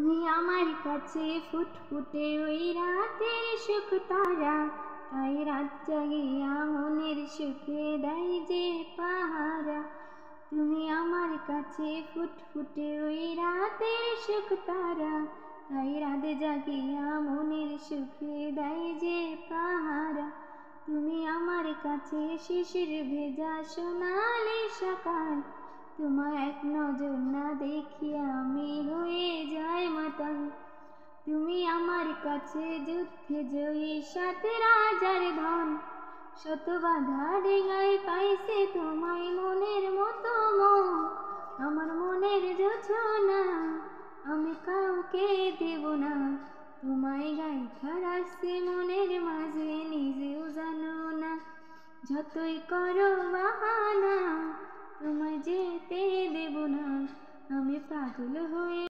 তুমি আমার কাছে ফুটফুটে ওই রাতের সুখ তারা, তাই রাত জাগিয়া মনের সুখে দেয় যে পাহারা। তুমি আমার কাছে ফুটফুটে ওই রাতের সুখ তারা, তাই রাত জাগিয়া মনের সুখে দেয় যে পাহারা। তুমি আমার কাছে শিশির ভেজা সোনালি সকাল, তোমার এক নজর না দেখিয়া আমি হয়ে যাই মাতাল। তুমি আমার কাছে যুদ্ধে জয়ী সাত রাজার ধন, শত বাধা ডিঙায় পাইছে তোমায় মনের মতো মন। আমার মনের যোছনা আমি কাউকে দেব না, তোমায় গাইথা রাখছি মনের মাঝে নিজেও জানো না। যতই করো বাহানা তোমায় যেতে দেব না, আমি পাগল হয়ে